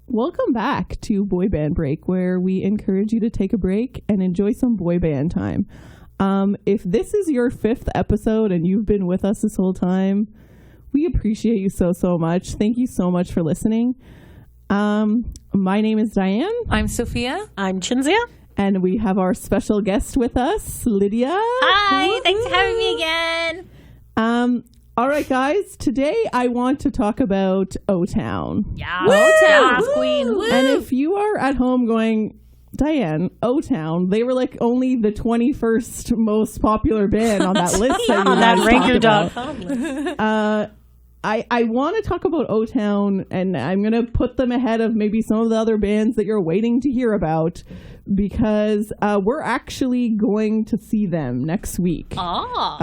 Welcome back to Boy Band Break, where we encourage you to take a break and enjoy some boy band time. If this is your 5th episode and you've been with us this whole time, we appreciate you so much. Thank you so much for listening. My name is Dianne. I'm Sofia. I'm Cinzia. And we have our special guest with us, Lydia. Hi, woo-hoo. Thanks for having me again. All right, guys. Today I want to talk about O-Town. Yeah, O-Town queen. Woo. And if you are at home going, Dianne, O-Town, they were like only the 21st most popular band on that list. That on that ranker.com list. I want to talk about O-Town, and I'm going to put them ahead of maybe some of the other bands that you're waiting to hear about, because we're actually going to see them next week. Oh,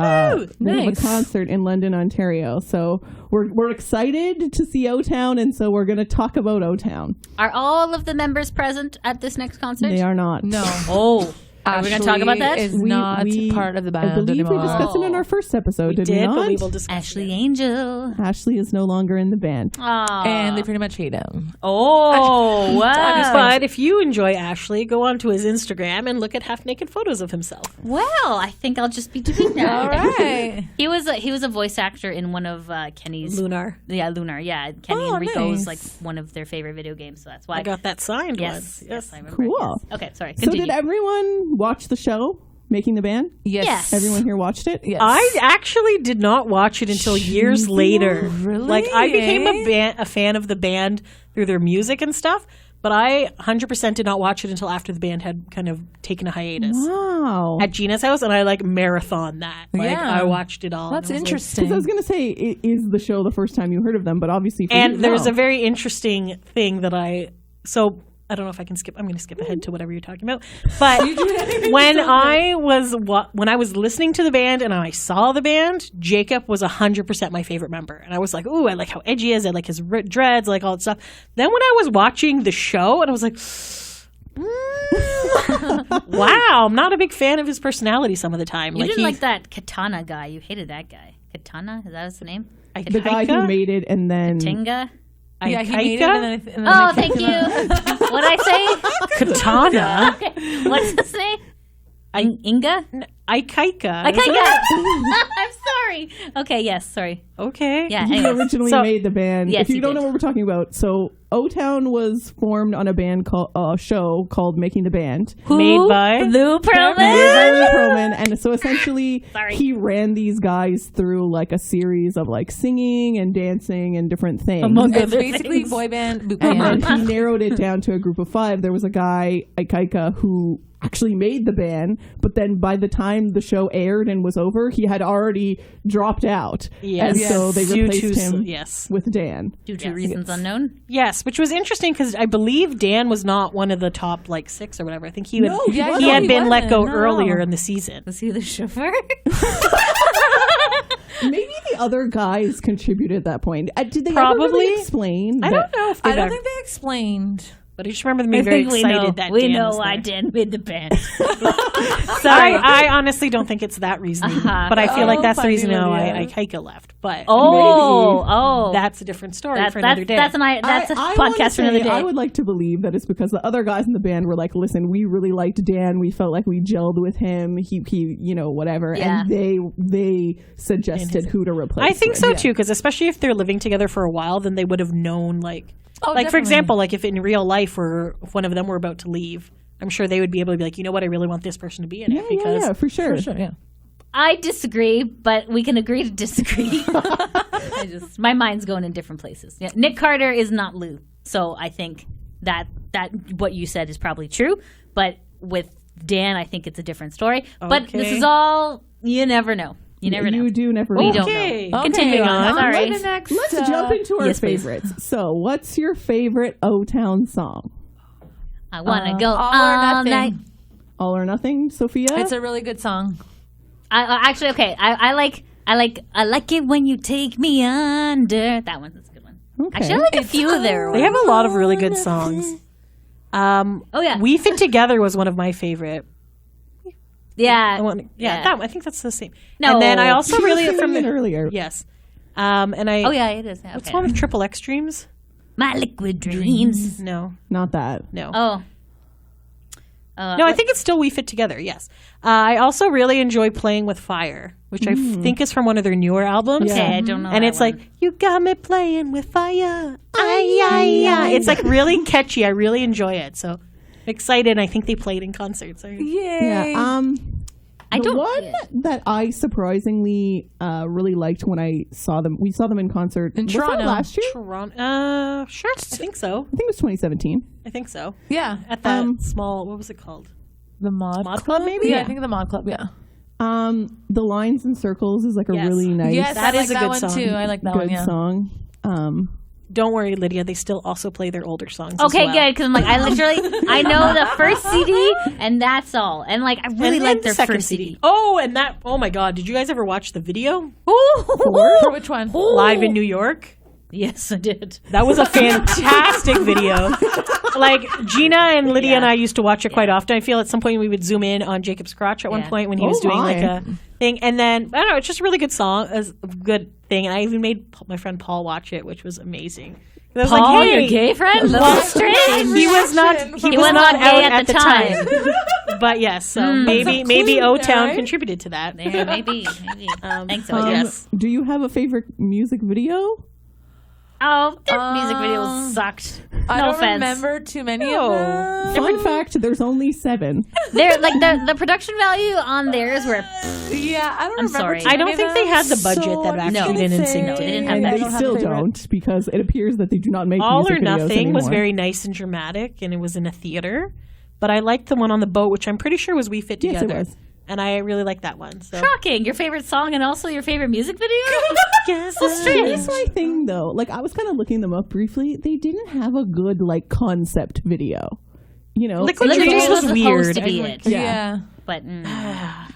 They have a nice. concert in London, Ontario. So we're excited to see O-Town, and so we're going to talk about O-Town. are all of the members present at this next concert? They are not. No. Oh, are we going to talk about that? Is not part of the band I believe anymore. we discussed it in our first episode, did we not? but we will discuss Ashley it. Angel. Ashley is no longer in the band. Aw. And they pretty much hate him. Oh, wow. But if you enjoy Ashley, go onto his Instagram and look at half-naked photos of himself. Well, I think I'll just be doing that. All right. He was a voice actor in one of Kenny's Lunar. Lunar. Yeah, Kenny Oh, and Rico's nice. like one of their favorite video games. So that's why I got that signed Yes, once. yes, I remember. Cool. Yes. Okay, sorry. So Continue. did everyone watch the show, Making the Band? Yes. Yes. Everyone here watched it? Yes. I actually did not watch it until years later. Really? Like, I became a fan of the band through their music and stuff, but I 100% did not watch it until after the band had kind of taken a hiatus. Wow. At Gina's house, and I like marathon that. Like, Yeah. I watched it all. That's and I was like- interesting. Because I was going to say, is the show the first time you heard of them? But obviously for And you, there's no. a very interesting thing that I don't know if I can skip. I'm going to skip ahead to whatever you're talking about. But when I was listening to the band and I saw the band, Jacob was 100% my favorite member, and I was like, "Ooh, I like how edgy he is. I like his dreads, I like all that stuff." Then when I was watching the show, and I was like, "Wow, I'm not a big fan of his personality some of the time." You like didn't like that Katana guy. You hated that guy. Katana? Is that his name? the guy who made it and then... Tinga? Yeah, he made it. And then Oh, they thank kicked you. him out. What'd I say? Katana, Okay. What's his name? Inga? Ikaika. Akaika. I'm sorry. Okay, yes, sorry. Okay. Yeah, He anyways. originally So- made the band. Yes, if you he don't did. know what we're talking about, so O-Town was formed on a band called show called Making the Band. Made by Lou Made by Pearlman. Lou Pearlman, and so essentially Sorry. he ran these guys through like a series of like singing and dancing and different things. Among It's other basically things. boy band boot And camp. then he narrowed it down to a group of 5. There was a guy, Ikaika, who actually made the band, but then by the time the show aired and was over, he had already dropped out. Yes. And so they Due replaced to- him yes. with Dan. Due to reasons unknown. Yes, which was interesting because I believe Dan was not one of the top like 6 or whatever. I think he had, No, he Yeah, wasn't. he had he been let go wasn't, no. earlier in the season. Was he the chauffeur? Maybe the other guys contributed at that point. Did they ever Probably. really explain? I that- don't know if I they've don't ever, think they explained. but I just remember them being very excited that we Dan know was why there. Dan made the band. Sorry, I honestly don't think it's that reasoning, but I feel like Oh, that's the funny, reason why Lydia. Ikaika left. But Oh, that's a different story That's for another day. that's a I wanna podcast for another say, day. I would like to believe that it's because the other guys in the band were like, listen, we really liked Dan. We felt like we gelled with him. He you know, whatever. Yeah. And they suggested who to replace. I think with. so too, because especially if they're living together for a while, then they would have known like Oh, like for definitely. example, like if in real life or if one of them were about to leave, I'm sure they would be able to be like, you know what, I really want this person to be in it because Yeah, for sure. For sure, yeah. I disagree, but we can agree to disagree. My mind's going in different places. Yeah, Nick Carter is not Lou, so I think that what you said is probably true. But with Dan, I think it's a different story. But this Okay. is all you never know. You never know. You do never We know. don't Okay. know. Okay, Continuing on. Sorry. to the next, Let's jump into our yes, please. favorites. So, what's your favorite O-Town song? I want to go All or all Nothing. night. All or Nothing, Sophia? It's a really good song. Actually, okay. I like it when you take me under. That one's a good one. Okay. Actually, I like a few of their They ones. have a lot of really good songs. Oh yeah, We Fit Together was one of my favorite. yeah, That one, I think that's the same. No. And then I also She was really singing from it earlier. Yes. And I Oh yeah, it is. Yeah, what's okay. one with Triple X Dreams? My liquid dreams. No. Not that. No. Oh. No, I think it's still We Fit Together, yes. I also really enjoy Playing with Fire, which I think is from one of their newer albums. Yeah. Okay, I don't know. And that it's one. like, you got me playing with fire. It's like really catchy. I really enjoy it. So excited. I think they played in concerts. Yay. Yeah. The one that I surprisingly really liked when I saw them, we saw them in concert In was Toronto. that last year? Sure. I think so. I think it was 2017. I think so. Yeah. At that small, what was it called? The Mod Club, maybe? Yeah, I think the Mod Club, yeah. The Lines and Circles is like a Yes. really nice, Yes, That I like is a that good one song. too. I like that one, good yeah. song. Don't worry, Lydia. They still also play their older songs. Okay, as well. good, because I'm like, I know the first CD, and that's all. And like, I really And like then their second first CD. Oh my God. Did you guys ever watch the video? For which one? Live in New York? Yes, I did. That was a fantastic video. Like, Gina and Lydia and I used to watch it quite often. I feel at some point we would zoom in on Jacob's crotch at one Yeah. point when he was doing my. like a thing. And then, I don't know, it's just a really good song, a good thing. And I even made my friend Paul watch it, which was amazing. I was Paul, like, hey, your gay friend? That's strange. he was not He was was not not out gay at the time. But yes, so maybe O-Town right? contributed to that. There, maybe. Thanks so much. Yes. Do you have a favorite music video? Oh, their music videos sucked. I No don't offense. remember too many No. of them. Fun fact, there's only 7. They're like the production value on theirs were Yeah, I don't I'm remember. sorry. too I don't many think of they them, had the budget so that I'm Backstreet gonna and say- NSYNC did. They didn't have And that. they I don't have still a favorite. don't, because it appears that they do not make All music or videos Nothing was anymore. very nice and dramatic, and it was in a theater. But I liked the one on the boat, which I'm pretty sure was We Fit Yes, Together. it was. And I really liked that one. So. shocking. Your favorite song and also your favorite music video? Yes, So strange. Here's my thing, though. Like, I was kind of looking them up briefly. They didn't have a good, like, concept video. You know? Liquid Liquid Dreams Dreams was was weird. supposed to be I'm it. like, Yeah. But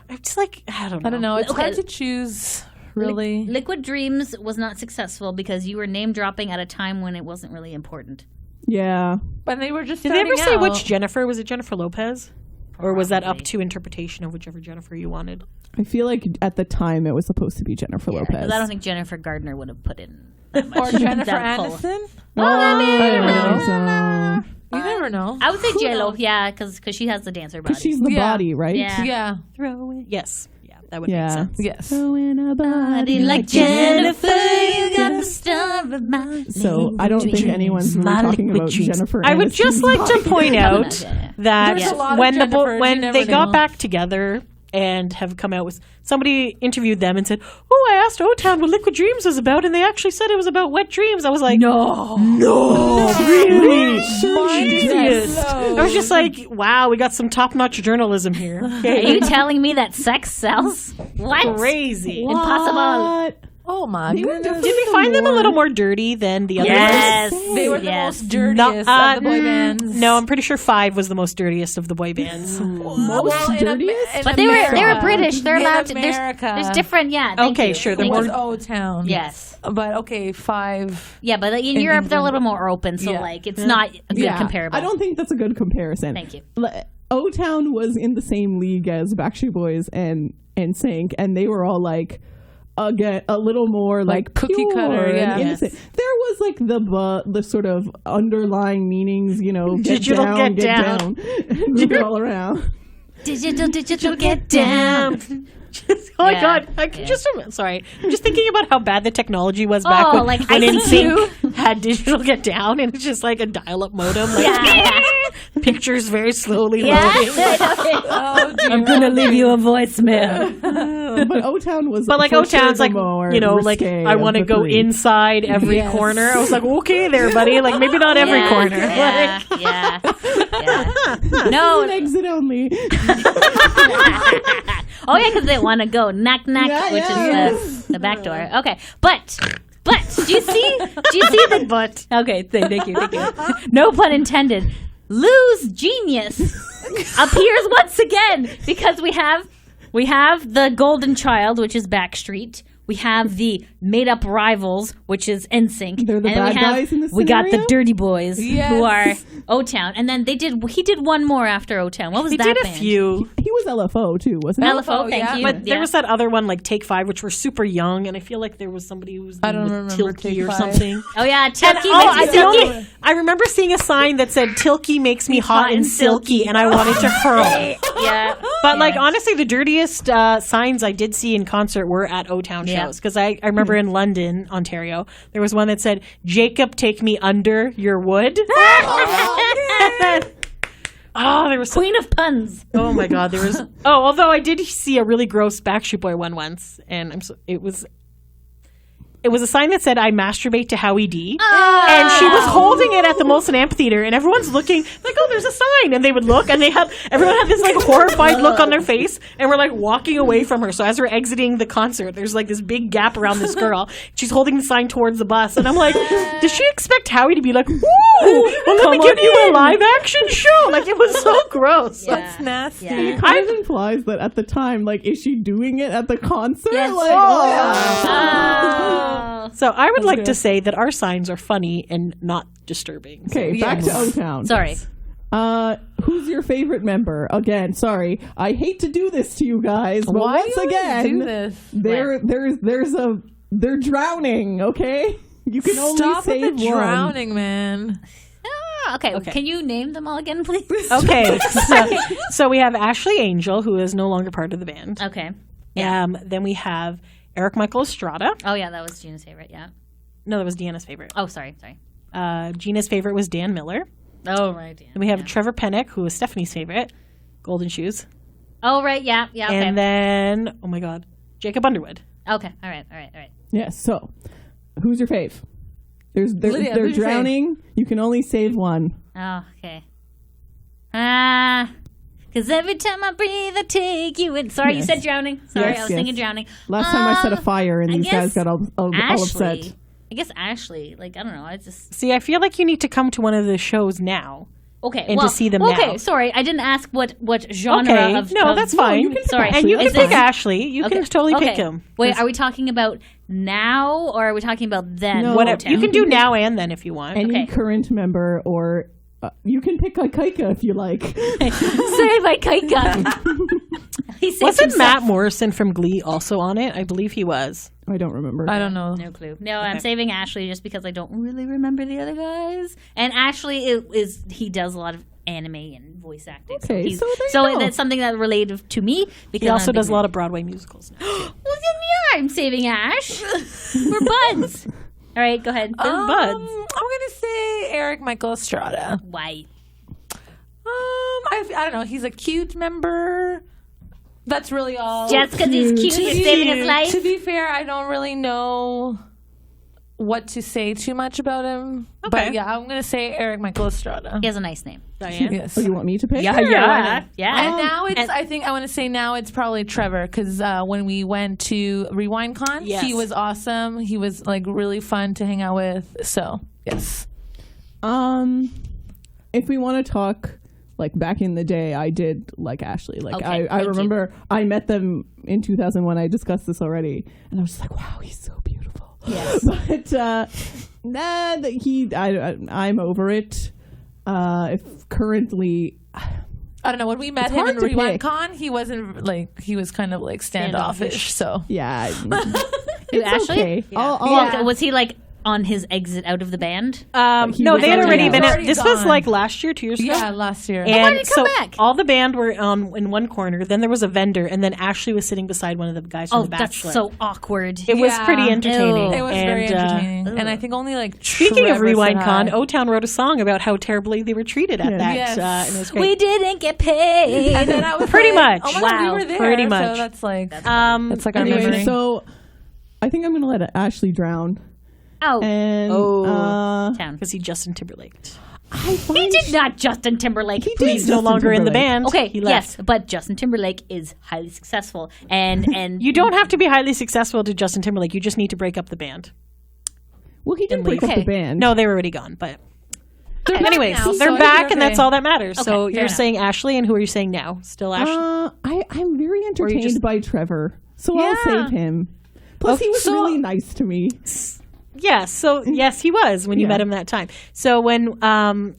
it's like, I don't know. I don't know. It's Okay. hard to choose, really. Liquid Dreams was not successful because you were name dropping at a time when it wasn't really important. Yeah. But they were just Did they ever starting say out. which Jennifer? Was it Jennifer Lopez? Or was that up Probably. to interpretation of whichever Jennifer you wanted? I feel like at the time it was supposed to be Jennifer Lopez. Because I don't think Jennifer Gardner would have put in that much. Or Jennifer that pull. Aniston? I think so. You never know. I would say J-Lo, yeah, because she has the dancer body. Because she's the Yeah. body, right? Yeah. Yeah. Throw it. Yes. Yeah, that would make Yeah. sense. Yes. Throwing a body like Jennifer, you got the star of my So I don't think anyone's really My talking liquid about dreams. Jennifer. I would Aniston's just like to body. point out Yeah. that There's a lot of when Jennifers, you when never they got know. back together and have come out with, somebody interviewed them and said, "Oh, I asked O-Town what Liquid Dreams was about, and they actually said it was about wet dreams." I was like, "No, really? Serious?" I was just like, "Wow, we got some top-notch journalism here." Are you telling me that sex sells? What? Crazy. Impossible. What? Oh my They were goodness. definitely Did we find them a little more dirty than the others? Yes. They were the Yes. most dirtiest of the boy bands. No, I'm pretty sure 5 was the most dirtiest of the boy bands. Most dirtiest? But they were British. They're In allowed to. America. There's different. Yeah. Thank Okay, you. sure, It they're was more- O-Town. Yes. But okay, 5. Yeah, but in Europe they're a little more open, so Yeah. like it's not a good comparable. I don't think that's a good comparison. Thank you. O-Town was in the same league as Backstreet Boys and NSYNC, and they were all like, again, a little more like cookie pure cutter, and yeah. innocent. There was like the sort of underlying meanings, you know, get Digital down, get down. move it all around. Digital get down. Oh my Yeah. god! I can just sorry. I'm just thinking about how bad the technology was back Oh, when, like when ICQ. NSYNC had digital get down, and it's just like a dial-up modem, like Yeah. pictures very slowly Yeah. loading. Oh, dear. I'm gonna leave you a voicemail. But O-Town was, But like for O-Town's sure like, the more you know, like risque I of want to the go 3. inside every Yes. corner. I was like, okay, there, buddy. Like maybe not every Yeah, corner. Yeah, Like, yeah, yeah. An No. exit only. Oh yeah, because they want to go knock knock, Yeah, which yeah. is the back door. Okay, but do you see the but? Okay, thank you. No pun intended. Lou's genius appears once again because we have the golden child, which is Backstreet. We have the made-up rivals, which is NSYNC. They're the and then bad guys in this We got the scenario? dirty boys, Yes. who are O-Town, and then he did one more after O-Town. What was He that did a band? few. He was LFO too, wasn't he? LFO, thank yeah. you. But there was that other one, like Take 5, which were super young, and I feel like there was somebody who was I don't named remember Tilky Take or 5. something. Oh yeah, Tilky. I remember seeing a sign that said "Tilky makes me hot and silky," and I wanted to hurl. Yeah, But like honestly, the dirtiest signs I did see in concert were at O-Town Yeah. shows, because I remember in London, Ontario, there was one that said "Jacob, take me under your wood." Oh, there was Queen of puns. oh my god, there was. Oh, although I did see a really gross Backstreet Boy one once, and it was a sign that said "I masturbate to Howie D," and she was holding it at the Molson Amphitheater, and everyone's looking like, "Oh, there's a sign," and they would look, and everyone had this like horrified look on their face, and we're like walking away from her. So as we're exiting the concert, there's like this big gap around this girl. She's holding the sign towards the bus, and I'm like, does she expect Howie to be like, "Woo, well, let me give you a live action show"? Like it was so gross. Yeah. That's nasty. Yeah. It kind of implies that at the time, like, is she doing it at the concert? Yes. Like, Oh. So I would like good. to say that our signs are funny and not disturbing. Okay, back to Yes. O-Town. Sorry. Who's your favorite member? Again, sorry, I hate to do this to you guys, but Why once do you always again, do this? they're drowning. Okay, you can only Stop with save the one. drowning, man. Okay. Can you name them all again, please? Okay, so we have Ashley Angel, who is no longer part of the band. Okay. Then we have Eric Michael Estrada. Oh yeah, that was Gina's favorite. Yeah. No, that was Deanna's favorite. Oh, sorry. Gina's favorite was Dan Miller. Oh right. Yeah. Then we have Trevor Pennick, who was Stephanie's favorite, Golden Shoes. Oh right. Yeah. Yeah. Okay. And then, oh my God, Jacob Underwood. Okay. All right. Yes. So, who's your fave? They're Lydia, they're who's your drowning. You can only save one. Oh, okay. Because every time I breathe, I take you in. Sorry, you Yes. said drowning. Sorry, Yes, I was yes. singing drowning. Last time I set a fire and I these guys guess got all upset. Ashley. I guess Ashley. Like, I don't know. I just. See, I feel like you need to come to one of the shows now. Okay. And to see them okay, now. sorry. I didn't ask what genre Okay, of. no, of- that's fine. you can pick Sorry. Ashley. And you can Is pick this- Ashley. You can totally pick him. Wait, are we talking about now or are we talking about then? No. Whatever. O-Town? You can do now and then if you want. Any Okay. current member, or you can pick a Kaika if you like. Say my Kaika. He saved Wasn't himself. Matt Morrison from Glee also on it? I believe he was. I don't remember. I don't know. No clue. No, I'm saving Ashley just because I don't really remember the other guys. And Ashley he does a lot of anime and voice acting. Okay, he's- so there you go. that's something that related to me. Because He also I'm a big does a lot fan. of Broadway musicals now. Well, then, yeah, I'm saving Ash. We're buds. All right, go ahead. They're buds. I'm gonna say Eric Michael Estrada. White. I don't know. He's a cute member. That's really all. Just because he's cute, you're saving his life. To be fair, I don't really know what to say too much about him. Okay. But yeah, I'm gonna say Eric Michael Estrada. He has a nice name. Diane. Yes. Oh, you want me to pick? Yeah. Why not? Yeah. And now I want to say now it's probably Trevor, because when we went to Rewind Con, Yes. he was awesome. He was like really fun to hang out with. So yes. If we want to talk, like back in the day, I did like Ashley. Like Okay, I thank you. remember I met them in 2001. I discussed this already, and I was just like, wow, he's so beautiful. Yes. But I'm over it. If currently, I don't know. When we met It's him hard in to Rewind pick. Con, he wasn't like, he was kind of like standoffish. So yeah, Who, it's Ashley? okay. Yeah. I'll- Was he like on his exit out of the band? No, was they had already already been. gone. This was like last year, 2 years ago. yeah, last year. why And did he come so back? all the band were in one corner. Then there was a vendor, and then Ashley was sitting beside one of the guys from Oh, The that's Bachelor. so awkward. It was Yeah. pretty entertaining. It was and, very entertaining, and I think only like Speaking of Trevor Rewind said Con, hi. O-Town wrote a song about how terribly they were treated at Yeah. that, Yes. and it was great. We didn't get paid. And then I was Pretty like, much. Oh my God, Wow. we were there. Pretty much. So that's like It's like our anyway, memory. so I think I'm gonna let Ashley drown. Oh, And town. because he Justin Timberlake. I find He did not Justin Timberlake. He did. He's no Justin longer in the Timberlake. band. Okay, he left. yes, but Justin Timberlake is highly successful, and You don't have to be highly successful to Justin Timberlake. You just need to break up the band. Well, he didn't And break leave. up the Okay. band. No, they were already gone. But They're back anyways, now, they're so back, it's and that's okay. all that matters. so fair you're enough. saying Ashley, and who are you saying now? Still Ashley? I'm very entertained just- by Trevor, so I'll Yeah. save him. Plus, he was So- really nice to me. Yeah, so yes, he was when you met him that time. So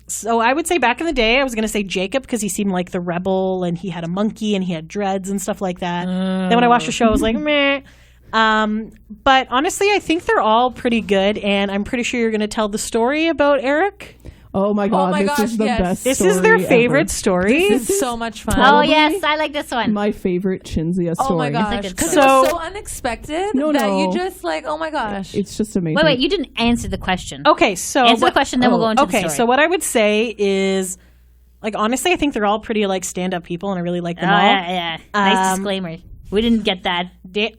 so I would say back in the day, I was going to say Jacob because he seemed like the rebel and he had a monkey and he had dreads and stuff like that. Then when I watched the show, I was like, meh. But honestly, I think they're all pretty good, and I'm pretty sure you're going to tell the story about Eric. Oh my god, gosh, is the best This story is their favorite ever. story. This is so much fun. Oh yes, I like this one. My favorite Cinzia story. Oh my gosh, It's a good because story. it was So- so unexpected No, that no. you just like, oh my gosh. It's just amazing. Wait, you didn't answer the question. Okay, so Answer the question, then we'll go into the okay, story. so what I would say is, like, honestly, I think they're all pretty like stand-up people, and I really like them all. yeah. Nice disclaimer. We didn't get that.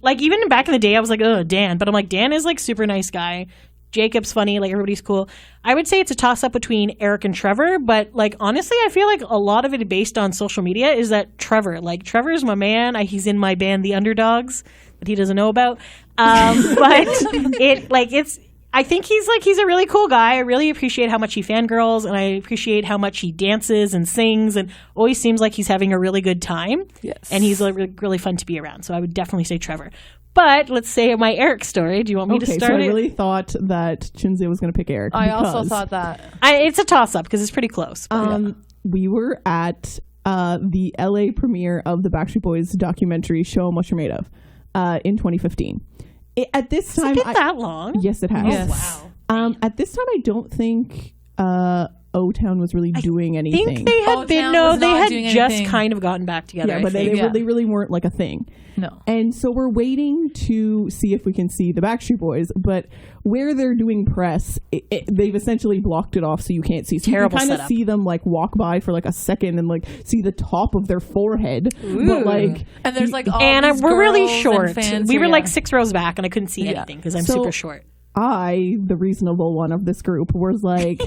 Like even back in the day, I was like, oh, Dan, but I'm like, Dan is like super nice guy. Jacob's funny, like everybody's cool. I would say it's a toss-up between Eric and Trevor, but like honestly, I feel like a lot of it based on social media is that Trevor is my man. He's in my band, The Underdogs, that he doesn't know about. But I think he's a really cool guy. I really appreciate how much he fangirls, and I appreciate how much he dances and sings, and always seems like he's having a really good time. Yes. And he's like really fun to be around. So I would definitely say Trevor. But let's say my Eric story. Do you want me to start so I it? really thought that Cinzia was going to pick Eric. I also because, thought that. It's a toss-up because it's pretty close. we were at the LA premiere of the Backstreet Boys documentary Show 'Em What You're Made Of in 2015. At this time, Has it been that long? Yes, it has. Yes. Wow. At this time, I don't think O-Town was really doing I anything. think they had O-Town been, was they not had doing just anything. kind of gotten back together. yeah, I but think. they really weren't like a thing. No. And so we're waiting to see if we can see the Backstreet Boys, but where they're doing press, they've essentially blocked it off so you can't see. So Terrible you can kind of setup. see them like walk by for like a second and like see the top of their forehead. But like, And there's like all And these we're really girls and short. fans We who- were yeah. like 6 rows back, and I couldn't see Yeah. anything because I'm So- super short. the reasonable one of this group, was like,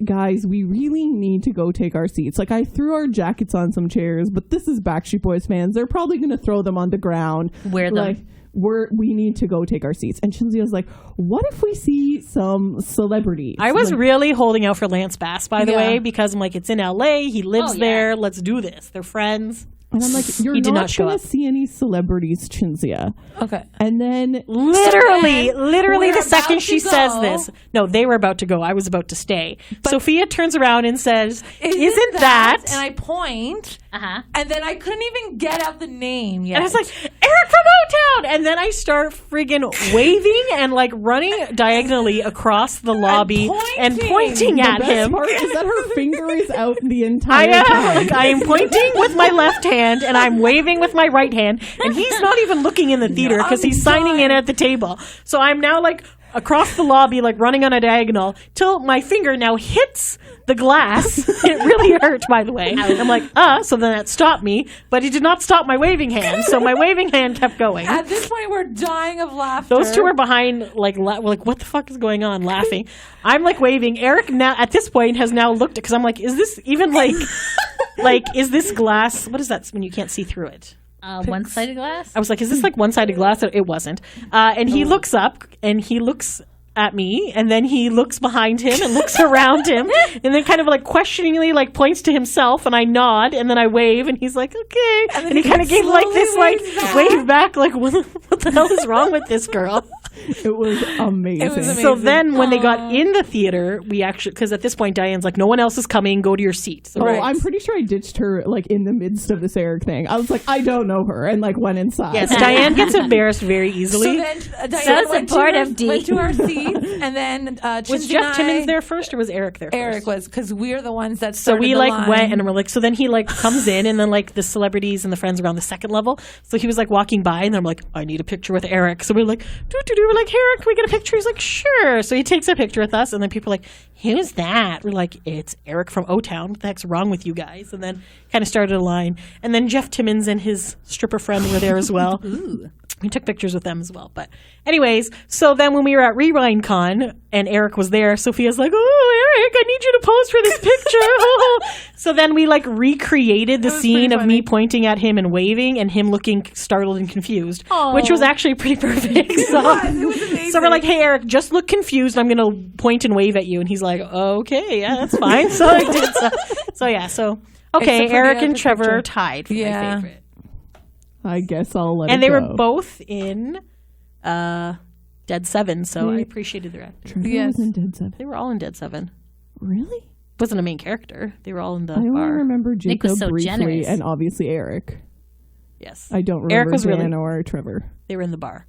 guys, we really need to go take our seats. Like, I threw our jackets on some chairs, but this is Backstreet Boys fans. They're probably going to throw them on the ground. Wear them. Like, we need to go take our seats. And Cinzia was like, what if we see some celebrities? I was Like, really holding out for Lance Bass, by the Yeah. way, because I'm like, it's in LA. He lives Oh, yeah. there. Let's do this. They're friends. and I'm like, you're He did not not show going up. to see any celebrities, Cinzia. Okay. And then Literally we're the second about she to says go. this. No, they were about to go. I was about to stay. Sophia turns around and says, Isn't that? And I point, Uh-huh. and then I couldn't even get out the name yet. And I was like, Eric from O-Town! And then I start friggin' waving and like running diagonally across the lobby and pointing the at best him. part is that her finger is out the I entire am, time. like, I am pointing with my left hand and I'm waving with my right hand, and he's not even looking in the theater because I'm he's signing in dying. at the table. So I'm now like across the lobby, like running on a diagonal till my finger now hits the glass. It really hurt, by the way. I'm like, so then that stopped me, but it did not stop my waving hand. So my waving hand kept going. At this point, we're dying of laughter. Those two are behind, like, like, what the fuck is going on? Laughing. I'm like waving. Eric now at this point has now looked at, because I'm like, is this even like, is this glass? What is that when you can't see through it? One-sided glass? I was like, is this like one-sided glass? It wasn't. And he looks up and he looks at me, and then he looks behind him and looks around him, and then kind of like questioningly like points to himself, and I nod, and then I wave, and he's like, okay. And he kind of gave like this like wave back, like, what the hell is wrong with this girl? It was amazing. It was amazing. So then when they got in the theater, we actually, because at this point Diane's like, no one else is coming, go to your seat. So Oh, I'm pretty sure I ditched her like in the midst of this Eric thing. I was like, I don't know her, and like went inside. yes, Diane gets embarrassed very easily. So then So supportive, D. went to our seats, and then Was Cinzia Jeff and Timmons I- there first, or was Eric there first? Eric was, because we're the ones that So started we the like line. went, and we're like, so then he like comes in, and then like the celebrities and the friends are on the second level. So he was like walking by, and then I'm like, I need a picture with Eric. So we're like, we're like, Eric, can we get a picture? He's like, sure. So he takes a picture with us, and then people are like, who's that? We're like, it's Eric from O-Town. What the heck's wrong with you guys? And then kind of started a line. And then Jeff Timmons and his stripper friend were there as well. We took pictures with them as well. But anyways, so then when we were at Rewind Con and Eric was there, Sophia's like, oh, Eric, I need you to pose for this picture. So then we like recreated the was scene pretty of funny. me pointing at him and waving and him looking startled and confused, which was actually pretty perfect. So, It was amazing. so we're like, hey, Eric, just look confused. I'm going to point and wave at you. And he's like, okay, yeah, that's fine. So I did. So yeah, so, okay, Except for Eric the and other Trevor picture. tied for Yeah. my favorite. I guess I'll let And it they go. were both in Dead 7, so I appreciated their acting. Trevor was in Dead 7. They were all in Dead 7. Really? Wasn't a main character. They were all in the I only bar. remember Nick was Jacob so briefly generous. and obviously Eric. Yes. I don't Eric remember was really- Dan or Trevor. They were in the bar,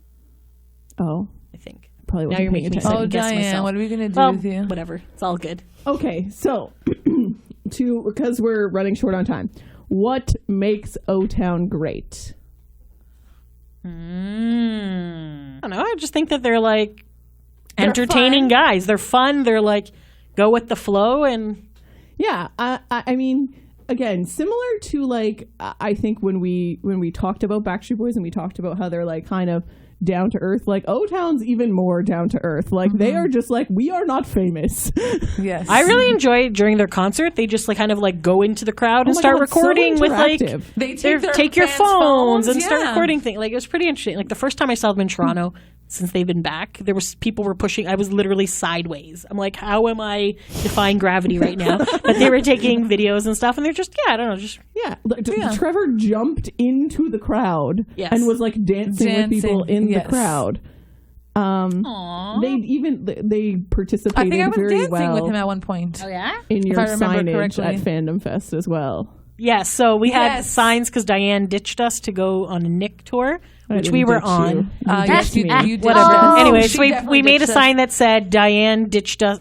Oh, I think. probably Now wasn't you're paying making me attention. Oh, guess Dianne, myself. what are we gonna do Well, with you? whatever. It's all good. Okay, so because we're running short on time, what makes O-Town great? I don't know. I just think that they're like entertaining guys. They're fun. They're like go with the flow and Yeah, I mean, again, similar to like I think when we talked about Backstreet Boys and we talked about how they're like kind of down to earth, like O-Town's even more down to earth. Like they are just like, we are not famous. Yes. I really enjoy during their concert. They just like kind of like go into the crowd and my start God, so recording with like interactive. They take your fans' phones and start yeah. recording things. Like it was pretty interesting. Like the first time I saw them in Toronto, since they've been back, there was people were pushing. I was literally sideways. I'm like, how am I defying gravity right now? But they were taking videos and stuff, and they're just I don't know, just Yeah, Trevor jumped into the crowd Yes. and was like dancing with people in yes. the crowd. They participated I think I was very dancing well with him at one point. Oh yeah. in your I remember signage correctly. at Fandom Fest as well. yeah. So we had Yes. signs because Dianne ditched us to go on a Nick tour, I which didn't we were ditch on. you. You Yes, ditched you, me. you did. Whatever. Oh, Anyway, she so we definitely made a ditched sign that said Dianne ditched us.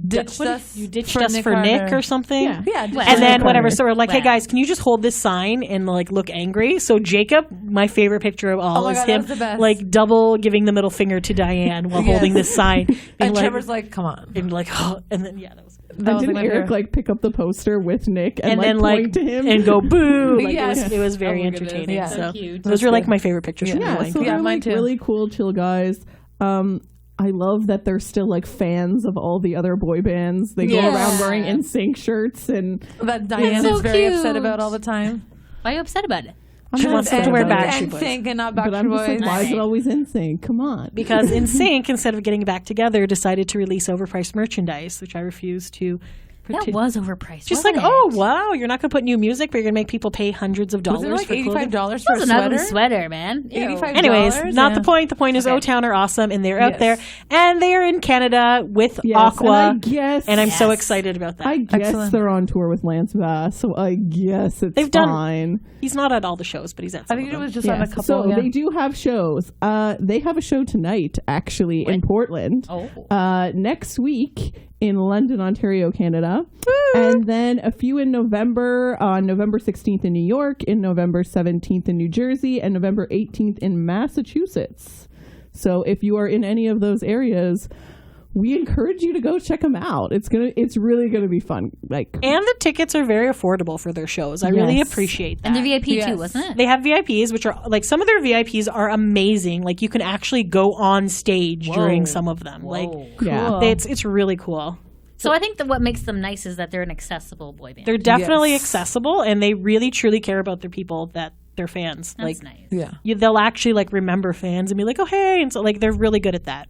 Ditched us. You ditched for us Nick for Nick Carter. or something. Yeah. Yeah, Well, And then Carter. whatever. So we're like, hey Wow. guys, can you just hold this sign and like look angry? So Jacob, my favorite picture of all Oh my is God, that him was the best. like double giving the middle finger to Dianne while Yes. holding this sign. Being And like, Trevor's like, come on. and like, oh, and then yeah, that was good. That And was didn't like my Eric favorite. like pick up the poster with Nick and, And like then point like to him and go boo. Like Yes. it was very Oh my goodness. entertaining. Yeah. So So cute. those were like my favorite pictures from Yeah, the so wedding. Yeah, they're mine like too. really cool, chill guys. I love that they're still like fans of all the other boy bands. They go Yeah. around wearing NSYNC shirts and That Dianne so is very upset cute. about all the time. Why are you upset about it? I'm She not wants them to upset wear about it, Backstreet Boys. NSYNC and not but I'm Backstreet just like, Boys. why is it always NSYNC? Come on. Because NSYNC, instead of getting back together, decided to release overpriced merchandise, which I refuse to. That was overpriced. Just wasn't like, it? oh wow, you're not going to put new music, but you're going to make people pay hundreds of dollars Was it like for clothing. $85 It for a was an ugly sweater? sweater, man. Ew. $85. Anyways, not Yeah. the point. The point is Okay. O-Town are awesome, and they're out Yes. there, and they are in Canada with Yes, Aqua, and I'm so Yes. excited about that. I guess Excellent. they're on tour with Lance Bass, so I guess it's They've done- fine. He's not at all the shows, but he's at I some think of it them. was just on a Yes, couple. so yeah. they do have shows. They have a show tonight, actually, in Portland. Oh. Next week in London, Ontario, Canada. And then a few in November, on November 16th in New York, in November 17th in New Jersey, and November 18th in Massachusetts. So if you are in any of those areas, we encourage you to go check them out. It's really gonna be fun. Like, And the tickets are very affordable for their shows. I really Yes. appreciate that. And the VIP Yes. too, wasn't it? They have VIPs, which are like some of their VIPs are amazing. Like you can actually go on stage during some of them. Like yeah. Cool. it's really cool. So I think that what makes them nice is that they're an accessible boy band. They're definitely Yes. accessible, and they really truly care about their people that they're fans. That's like nice. Yeah. they'll actually like remember fans and be like, oh hey, and so like they're really good at that.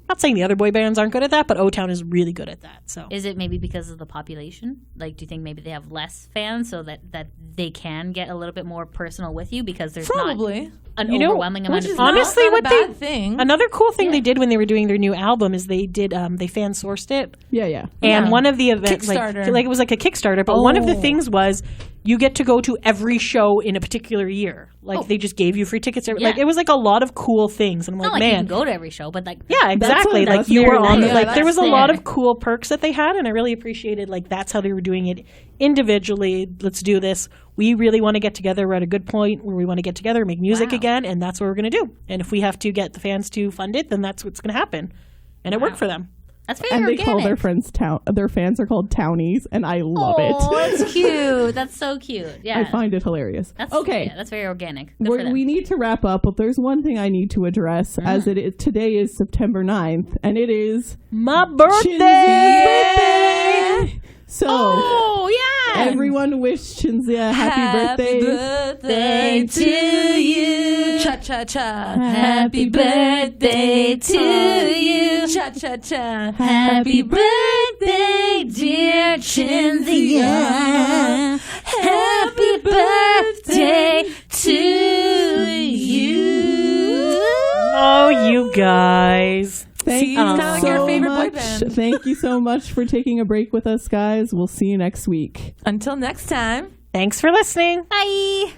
Not saying the other boy bands aren't good at that, but O-Town is really good at that. So Is it maybe because of the population? Like, do you think maybe they have less fans so that they can get a little bit more personal with you because there's Probably. not an You know, overwhelming amount Which of is honestly, not what a they- bad thing. another cool thing they did when they were doing their new album is they did they fan sourced it. Yeah. And Yeah. one of the events, Kickstarter. like it was like a Kickstarter, but one of the Oh. things was you get to go to every show in a particular year. Like they just gave you free tickets. Like Yeah. it was like a lot of cool things, and I'm Not like, like you man, can go to every show, but like yeah, exactly. what- Like that's you were very on, nice. like Yeah, there was a that's lot fair. of cool perks that they had, and I really appreciated like that's how they were doing it individually. Let's do this. We really want to get together. We're at a good point where we want to get together, make music Wow. again, and that's what we're going to do. And if we have to get the fans to fund it, then that's what's going to happen. And it worked for them. that's very And they organic. call their friends their fans are called townies, and I love Oh, it. that's cute. That's so cute. Yeah. I find it hilarious. that's Okay. Yeah, that's very organic. Good for them. We need to wrap up, but there's one thing I need to address as it is today is September 9th, and it is My birthday. Cinzia's birthday. So Oh yeah. everyone wish Cinzia happy birthday. birthday to you. Cha cha cha. Happy birthday to you. Cha cha cha. Happy birthday, dear Cinzia. Happy birthday to you. Oh You guys. Thank you Sounds like your so favorite boy much. band. Thank you so much for taking a break with us, guys. We'll see you next week. Until next time. Thanks for listening. Bye.